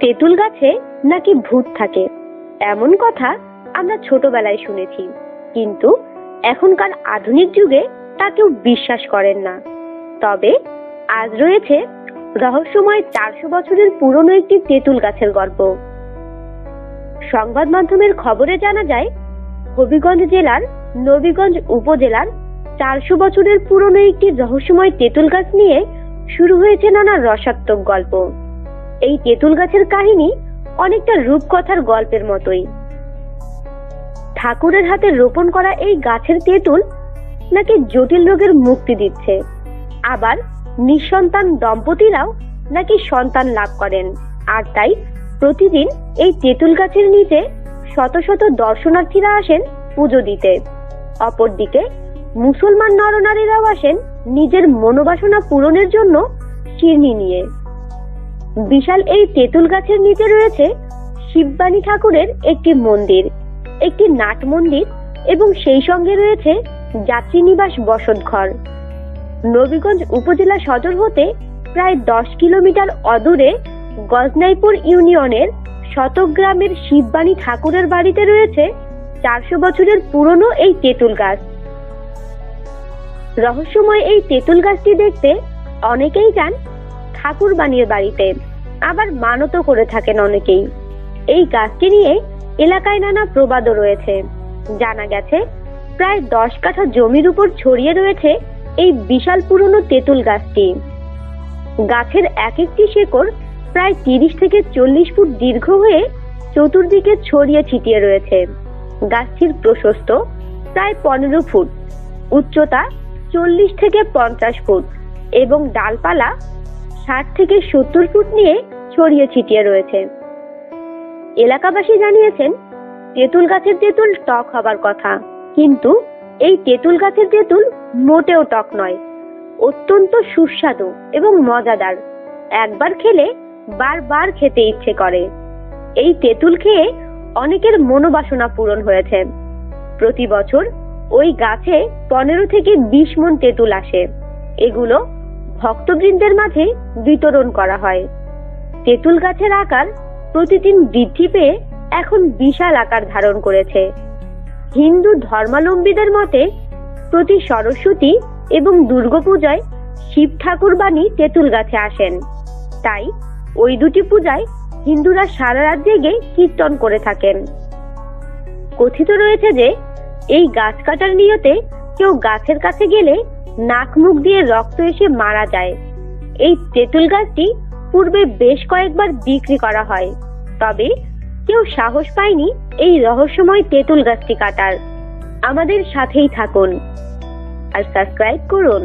তেঁতুল গাছে নাকি ভূত থাকে, এমন কথা আমরা ছোটবেলায় শুনেছি, কিন্তু এখনকার আধুনিক যুগে তা কেউ বিশ্বাস করেন না। তবে আজ রয়েছে রহস্যময় 400 বছরের পুরনো একটি তেঁতুল গাছের গল্প। সংবাদ মাধ্যমের খবরে জানা যায়, হবিগঞ্জ জেলার নবীগঞ্জ উপজেলার 400 বছরের পুরনো একটি রহস্যময় তেঁতুল গাছ নিয়ে শুরু হয়েছে নানা রসাত্মক গল্প। এই তেঁতুল গাছের কাহিনী অনেকটা রূপকথার গল্পের মতোই। ঠাকুরের হাতে রোপণ করা এই গাছের তেঁতুল নাকি জটিল রোগের মুক্তি দিচ্ছে, আবার নিঃসন্তান দম্পতিরাও নাকি সন্তান লাভ করেন। আর তাই প্রতিদিন এই তেঁতুল গাছের নিচে শত শত দর্শনার্থীরা আসেন পুজো দিতে। অপরদিকে মুসলমান নরনারীরাও আসেন নিজের মনোবাসনা পূরণের জন্য শিরনি নিয়ে। বিশাল এই তেঁতুল গাছের নিচে রয়েছে শিববাণী ঠাকুরের একটি মন্দির, একটি নাট মন্দির এবং সেই সঙ্গে রয়েছে যাত্রী নিবাস বসতঘর। নবীগঞ্জ উপজেলা সদর হতে প্রায় 10 কিলোমিটার অদূরে গজনাইপুর ইউনিয়নের শতক গ্রামের শিববাণী ঠাকুরের বাড়িতে রয়েছে 400 বছরের পুরনো এই তেঁতুল গাছ। রহস্যময় এই তেঁতুল গাছটি দেখতে অনেকেই যান ঠাকুরবাণীর বাড়িতে, আবার মানতও করে থাকেন অনেকেই। এই গাছটি নিয়ে এলাকায় নানা প্রবাদও রয়েছে। জানা গেছে প্রায় 10 কাঠা জমির উপর ছড়িয়ে রয়েছে এই বিশাল পুরনো তেঁতুল গাছটি। গাছের এক একটি শেকড় প্রায় 30 থেকে 40 ফুট দীর্ঘ হয়ে চতুর্দিকে ছড়িয়ে ছিটিয়ে রয়েছে। গাছটির প্রশস্ত প্রায় 15 ফুট, উচ্চতা 40 থেকে 50 ফুট এবং ডালপালা 60 থেকে 70 ফুট নিয়ে ছড়িয়ে ছিটিয়ে রয়েছে। এলাকাবাসী জানিয়েছেন, তেঁতুল গাছের তেঁতুল টক হবার কথা, কিন্তু এই তেঁতুল গাছের তেঁতুল মোটেও টক নয়, অত্যন্ত সুস্বাদু এবং মজাদার। একবার খেলে বারবার খেতে ইচ্ছে করে। এই তেঁতুল খেয়ে অনেকের মনোবাসনা পূরণ হয়েছে। প্রতি বছর ওই গাছে 15 থেকে 20 মণ তেঁতুল আসে। এগুলো ভক্তবৃন্দের মাঝে বিতরণ করা হয়। তেঁতুল গাছের আকার প্রতিদিন বৃদ্ধি পেয়ে এখন বিশাল আকার ধারণ করেছে। হিন্দু ধর্মাবলম্বীদের মতে প্রতি সরস্বতী এবং দুর্গাপূজায় শিব ঠাকুরবাণী তেঁতুল গাছে আসেন। তাই ওই দুটি পূজায় হিন্দুরা সারা রাত জেগে কীর্তন করে থাকেন। কথিত রয়েছে যে এই গাছ কাটার নিয়তে কেউ গাছের কাছে গেলে নাক মুখ দিয়ে রক্ত এসে মারা যায়। এই তেঁতুল গাছটি পূর্বে বেশ কয়েকবার বিক্রি করা হয়, তবে কেউ সাহস পায়নি এই রহস্যময় তেঁতুল গাছটি কাটার। আমাদের সাথেই থাকুন আর সাবস্ক্রাইব করুন।